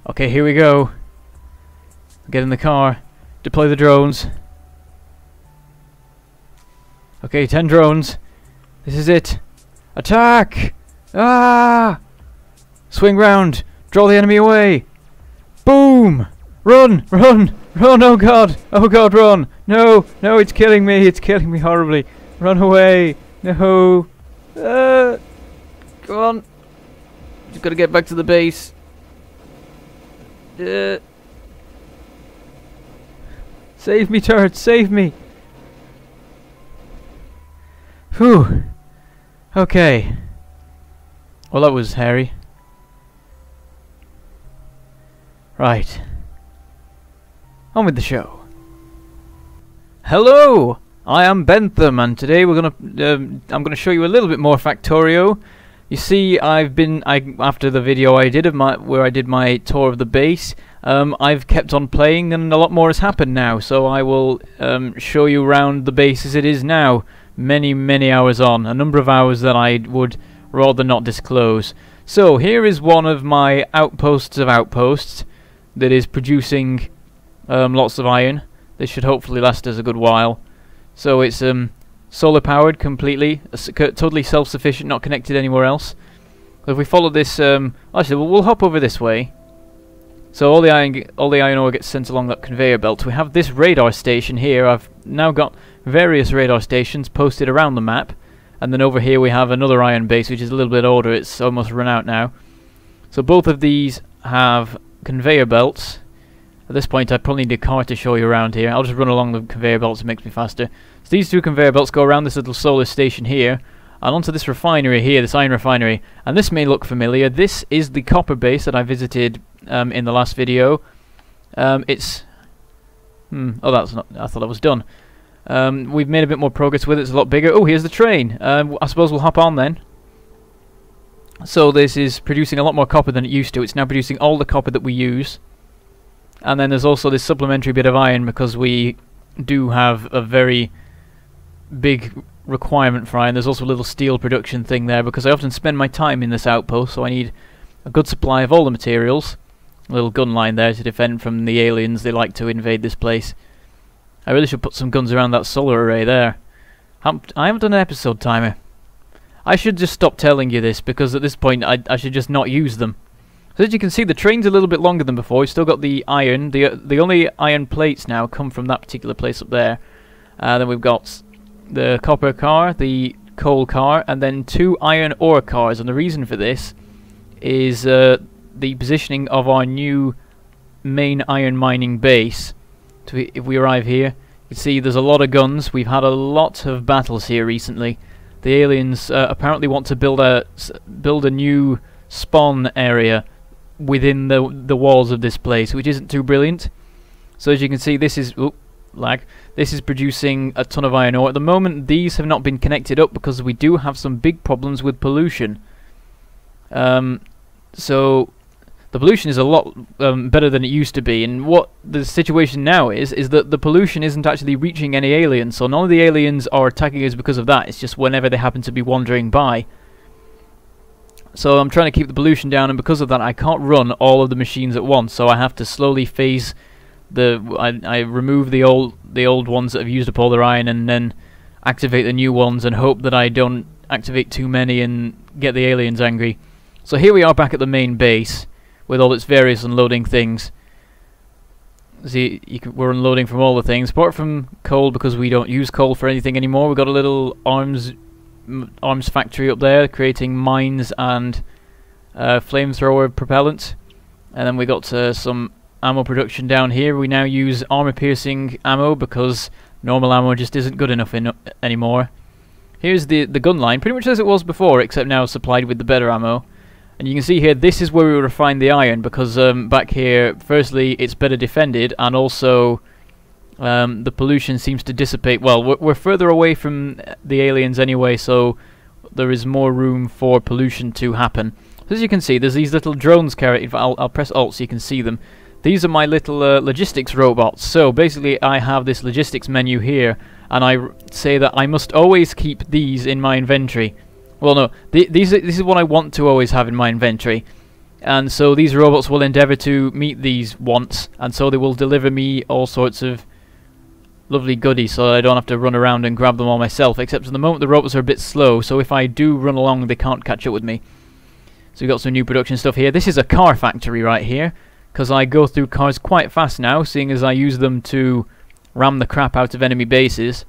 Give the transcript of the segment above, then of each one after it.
Okay, here we go. Get in the car. Deploy the drones. Okay, 10 drones. This is it. Attack! Ah! Swing round. Draw the enemy away. Boom! Run! Run! Run! Oh god! Oh god, run! No! No, it's killing me! It's killing me horribly! Run away! No! Go on! Just gotta get back to the base. Save me, turret! Save me! Whew! Okay. Well, that was hairy. Right. On with the show. Hello! I am Bentham, and today we're I'm gonna show you a little bit more Factorio. You see, after the video I did where I did my tour of the base, I've kept on playing, and a lot more has happened now. So I will show you around the base as it is now. Many hours on, a number of hours that I would rather not disclose. So here is one of my outposts of outposts that is producing lots of iron. This should hopefully last us a good while. So it's solar powered completely, totally self-sufficient, not connected anywhere else. If we follow this, actually we'll hop over this way. So all the iron ore gets sent along that conveyor belt. We have this radar station here. I've now got various radar stations posted around the map, and then over here we have another iron base which is a little bit older. It's almost run out now. So both of these have conveyor belts. At this point I probably need a car to show you around here. I'll just run along the conveyor belts, it makes me faster. So these two conveyor belts go around this little solar station here and onto this refinery here, this iron refinery. And this may look familiar. This is the copper base that I visited in the last video. Oh, that's not. I thought that was done. We've made a bit more progress with it. It's a lot bigger. Oh, here's the train. I suppose we'll hop on then. So this is producing a lot more copper than it used to. It's now producing all the copper that we use. And then there's also this supplementary bit of iron because we do have a very big requirement for iron. There's also a little steel production thing there because I often spend my time in this outpost, so I need a good supply of all the materials. A little gun line there to defend from the aliens. They like to invade this place. I really should put some guns around that solar array there. I haven't done an episode timer. I should just stop telling you this because at this point I should just not use them. So as you can see, the train's a little bit longer than before. We've still got the iron. The only iron plates now come from that particular place up there. Then we've got the copper car, the coal car, and then 2 iron ore cars. And the reason for this is the positioning of our new main iron mining base. If we arrive here, you can see there's a lot of guns. We've had a lot of battles here recently. The aliens apparently want to build a new spawn area within the walls of this place, which isn't too brilliant. So as you can see, this is this is producing a ton of iron ore. At the moment these have not been connected up because we do have some big problems with pollution. So the pollution is a lot better than it used to be, and what the situation now is that the pollution isn't actually reaching any aliens, so none of the aliens are attacking us because of that. It's just whenever they happen to be wandering by. So I'm trying to keep the pollution down, and because of that I can't run all of the machines at once, so I have to slowly phase I remove the old ones that have used up all their iron and then activate the new ones and hope that I don't activate too many and get the aliens angry. So here we are back at the main base with all its various unloading things. See, we're unloading from all the things apart from coal because we don't use coal for anything anymore. We've got a little arms factory up there creating mines and flamethrower propellant, and then we got some ammo production down here. We now use armor piercing ammo because normal ammo just isn't good enough anymore. Here's the gun line, pretty much as it was before, except now supplied with the better ammo. And you can see here, this is where we refine the iron because back here, firstly, it's better defended, and also the pollution seems to dissipate. Well, we're further away from the aliens anyway, so there is more room for pollution to happen. As you can see, there's these little drones carrying. I'll press Alt so you can see them. These are my little logistics robots. So basically, I have this logistics menu here, and I say that I must always keep these in my inventory. Well, no, this is what I want to always have in my inventory. And so these robots will endeavour to meet these wants, and so they will deliver me all sorts of lovely goodies so I don't have to run around and grab them all myself, except at the moment the robots are a bit slow, so if I do run along they can't catch up with me. So we've got some new production stuff here. This is a car factory right here, because I go through cars quite fast now, seeing as I use them to ram the crap out of enemy bases.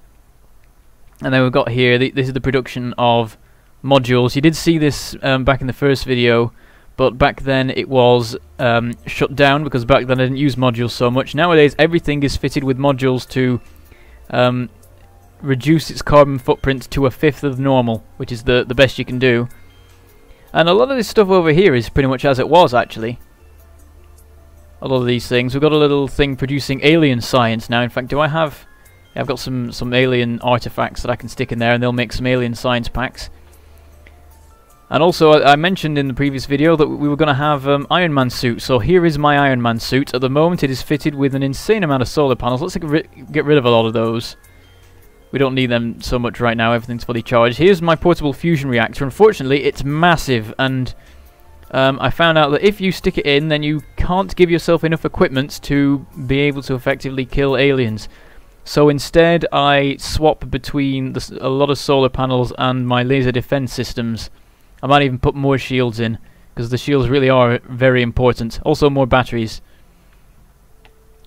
And then we've got here, this is the production of modules. You did see this back in the first video, but back then it was shut down because back then I didn't use modules so much. Nowadays everything is fitted with modules to reduce its carbon footprint to 1/5 of normal, which is the best you can do. And a lot of this stuff over here is pretty much as it was actually. A lot of these things. We've got a little thing producing alien science now. In fact, do I have... Yeah, I've got some alien artifacts that I can stick in there and they'll make some alien science packs. And also, I mentioned in the previous video that we were going to have Iron Man suit. So here is my Iron Man suit. At the moment it is fitted with an insane amount of solar panels. Let's get rid of a lot of those. We don't need them so much right now, everything's fully charged. Here's my portable fusion reactor. Unfortunately, it's massive, and I found out that if you stick it in, then you can't give yourself enough equipment to be able to effectively kill aliens. So instead, I swap between a lot of solar panels and my laser defense systems. I might even put more shields in, because the shields really are very important. Also more batteries.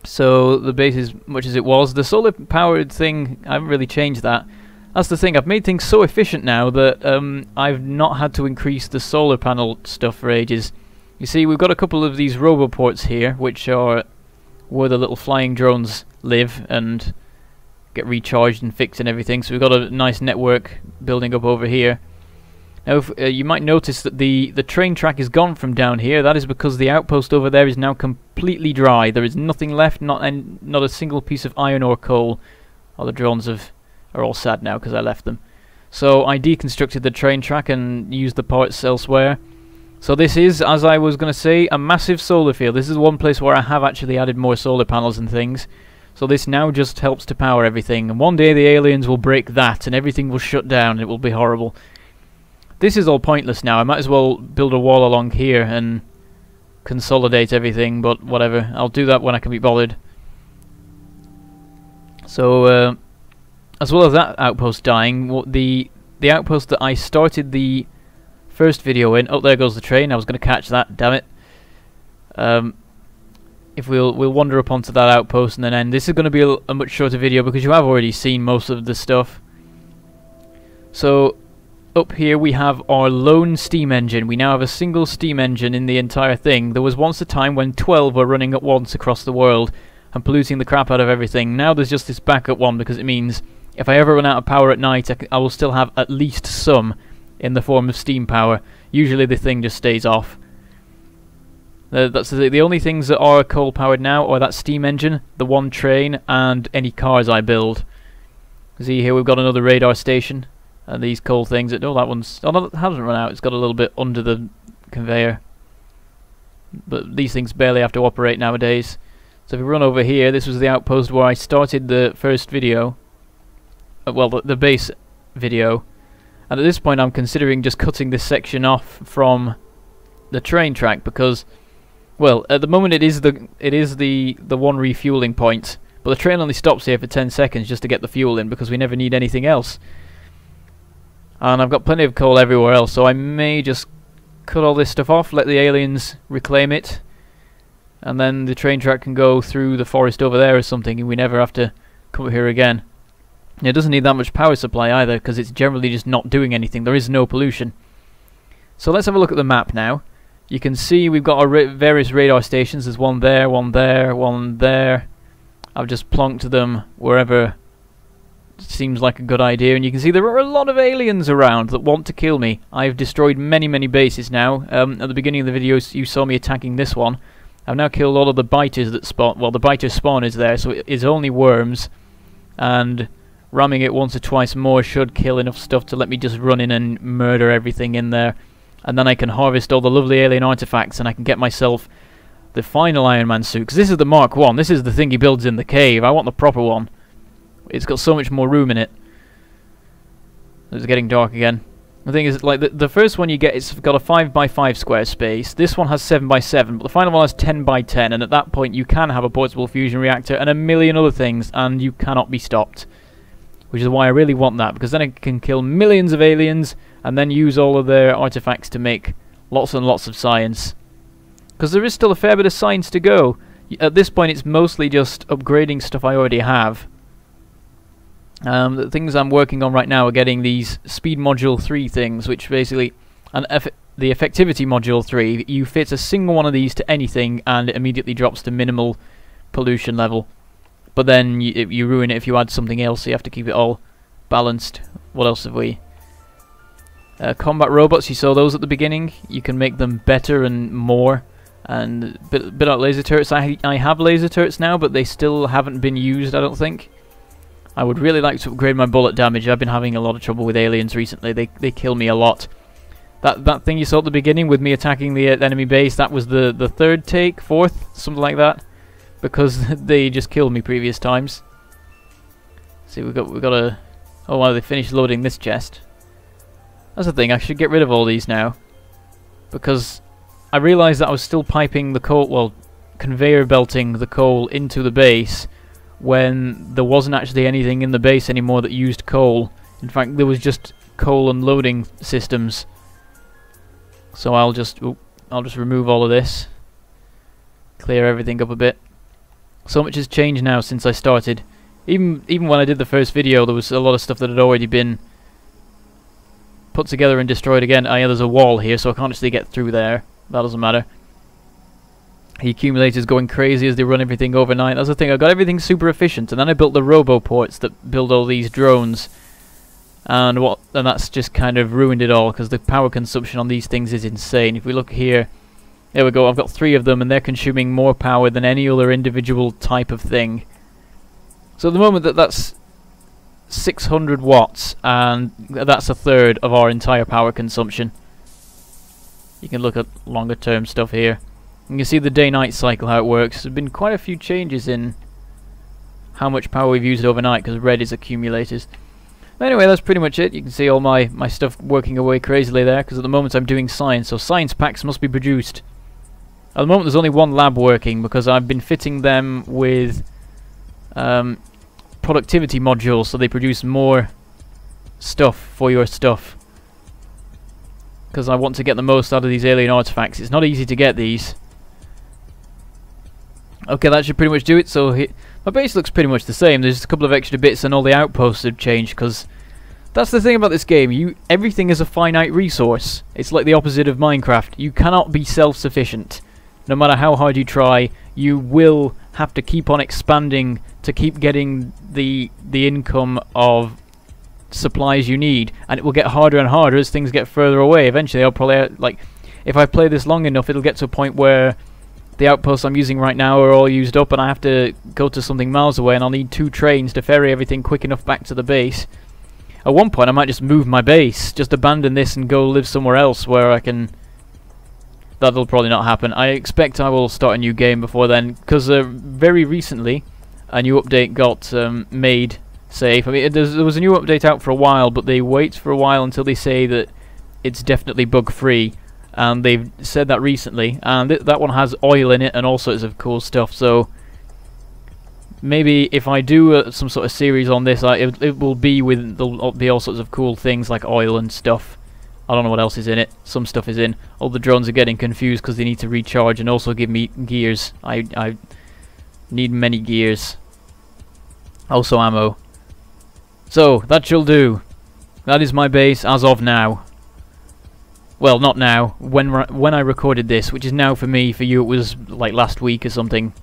So the base is much as it was. The solar powered thing, I haven't really changed that. That's the thing, I've made things so efficient now that I've not had to increase the solar panel stuff for ages. You see, we've got a couple of these roboports here, which are where the little flying drones live and get recharged and fixed and everything. So we've got a nice network building up over here. Now, you might notice that the train track is gone from down here. That is because the outpost over there is now completely dry. There is nothing left, not a single piece of iron or coal. Oh, the drones are all sad now because I left them. So I deconstructed the train track and used the parts elsewhere. So this is, as I was going to say, a massive solar field. This is one place where I have actually added more solar panels and things. So this now just helps to power everything. And one day the aliens will break that and everything will shut down and it will be horrible. This is all pointless now. I might as well build a wall along here and consolidate everything, but whatever. I'll do that when I can be bothered. So, as well as that outpost dying, the outpost that I started the first video in... Oh, there goes the train. I was going to catch that, damn it. If we'll wander up onto that outpost and then end. This is going to be a much shorter video because you have already seen most of the stuff. So... up here we have our lone steam engine. We now have a single steam engine in the entire thing. There was once a time when 12 were running at once across the world and polluting the crap out of everything. Now there's just this backup one because it means if I ever run out of power at night, I will still have at least some in the form of steam power. Usually the thing just stays off. That's the only things that are coal powered now are that steam engine, the one train, and any cars I build. See here we've got another radar station. And these coal things, oh, that one's... Oh, no, it hasn't run out. It's got a little bit under the conveyor. But these things barely have to operate nowadays. So if we run over here, this was the outpost where I started the first video. Well, the base video. And at this point, I'm considering just cutting this section off from the train track because, well, at the moment it is the one refueling point. But the train only stops here for 10 seconds just to get the fuel in because we never need anything else. And I've got plenty of coal everywhere else, so I may just cut all this stuff off, let the aliens reclaim it, and then the train track can go through the forest over there or something, and we never have to come here again. And it doesn't need that much power supply either, because it's generally just not doing anything. There is no pollution. So let's have a look at the map now. You can see we've got our various radar stations. There's one there, one there, one there. I've just plonked them wherever seems like a good idea, and you can see there are a lot of aliens around that want to kill me. I've destroyed many bases now. At the beginning of the video you saw me attacking this one. I've now killed all of the biters that spawn. Well, the biter spawn is there, so it is only worms, and ramming it once or twice more should kill enough stuff to let me just run in and murder everything in there, and then I can harvest all the lovely alien artifacts and I can get myself the final Iron Man suit, because this is the Mark 1. This is the thing he builds in the cave. I want the proper one. It's got so much more room in it. It's getting dark again. The thing is, like, the first one you get, it's got a 5x5 square space. This one has 7x7, but the final one has 10x10, and at that point you can have a portable fusion reactor and a million other things, and you cannot be stopped. Which is why I really want that, because then it can kill millions of aliens, and then use all of their artifacts to make lots and lots of science. Because there is still a fair bit of science to go. At this point it's mostly just upgrading stuff I already have. The things I'm working on right now are getting these Speed Module 3 things, which basically... And the Effectivity Module 3, you fit a single one of these to anything and it immediately drops to minimal pollution level. But then you ruin it if you add something else, so you have to keep it all balanced. What else have we? Combat robots, you saw those at the beginning. You can make them better and more. And a bit like laser turrets. I have laser turrets now, but they still haven't been used, I don't think. I would really like to upgrade my bullet damage. I've been having a lot of trouble with aliens recently. They kill me a lot. That thing you saw at the beginning with me attacking the enemy base, that was the third take, fourth, something like that, because they just killed me previous times. See, we got a... Oh wow, they finished loading this chest. That's the thing. I should get rid of all these now, because I realised that I was still piping the coal, well, conveyor belting the coal into the base, when there wasn't actually anything in the base anymore that used coal. In fact, there was just coal unloading systems. So I'll just remove all of this, clear everything up a bit. So much has changed now since I started. Even when I did the first video, there was a lot of stuff that had already been put together and destroyed again. Yeah, there's a wall here, so I can't actually get through there. That doesn't matter. The accumulator's going crazy as they run everything overnight. That's the thing, I got everything super efficient, and then I built the roboports that build all these drones. And that's just kind of ruined it all, because the power consumption on these things is insane. If we look here, there we go, I've got 3 of them, and they're consuming more power than any other individual type of thing. So at the moment that's 600 watts, and that's a third of our entire power consumption. You can look at longer term stuff here. You can see the day-night cycle, how it works. There's been quite a few changes in how much power we've used overnight, because red is accumulators. Anyway, that's pretty much it. You can see all my stuff working away crazily there, because at the moment I'm doing science, so science packs must be produced. At the moment there's only one lab working, because I've been fitting them with productivity modules, so they produce more stuff for your stuff. Because I want to get the most out of these alien artifacts. It's not easy to get these. Okay, that should pretty much do it. So my base looks pretty much the same. There's just a couple of extra bits, and all the outposts have changed, because that's the thing about this game. Everything is a finite resource. It's like the opposite of Minecraft. You cannot be self-sufficient. No matter how hard you try, you will have to keep on expanding to keep getting the income of supplies you need, and it will get harder and harder as things get further away. Eventually I'll probably, like, if I play this long enough, it'll get to a point where the outposts I'm using right now are all used up, and I have to go to something miles away, and I'll need 2 trains to ferry everything quick enough back to the base. At one point I might just move my base, just abandon this and go live somewhere else where I can... That'll probably not happen. I expect I will start a new game before then, because very recently a new update got made safe. I mean, there was a new update out for a while, but they wait for a while until they say that it's definitely bug-free. And they've said that recently, and that one has oil in it and all sorts of cool stuff. So maybe if I do some sort of series on this, it will be with there'll be all sorts of cool things like oil and stuff. I don't know what else is in it. Some stuff is in. All the drones are getting confused because they need to recharge and also give me gears. I need many gears. Also ammo. So that shall do. That is my base as of now. Well, not now. When I recorded this, which is now for me. For you, it was like last week or something.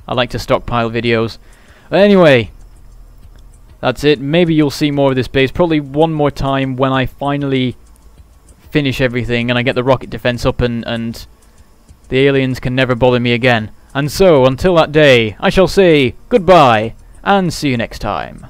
I like to stockpile videos. But anyway, that's it. Maybe you'll see more of this base. Probably one more time when I finally finish everything and I get the rocket defense up, and the aliens can never bother me again. And so, until that day, I shall say goodbye and see you next time.